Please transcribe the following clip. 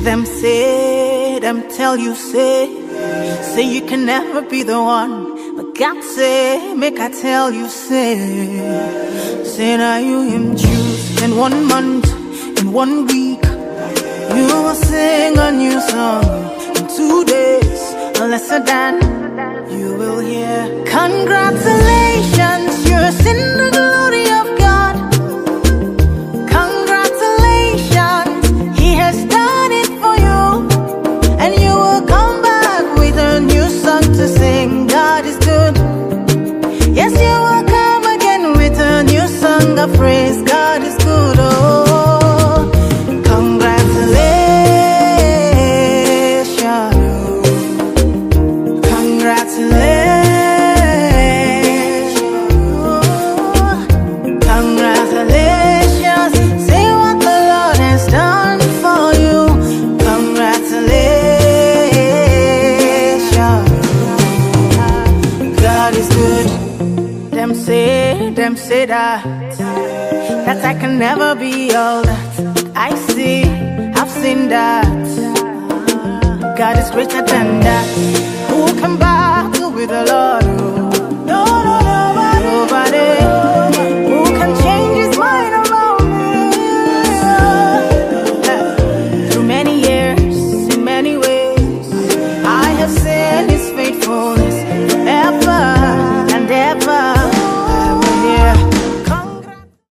Them say, them tell you say you can never be the one. But God say, make I tell you say now you him choose. In 1 month, in 1 week, you will sing a new song. In 2 days, a lesser than you will hear. Congratulations, you're in the glory of God. Congratulations, He has done it for you. And you will come back with a new song to sing. God is good. Yes, you will come again with a new song of praise. God is good. Oh, congratulations. Congratulations. Congratulations. Say what the Lord has done for you. Congratulations. God is good. Them say that I can never be all that I see. I've seen that God is greater than that. Who can buy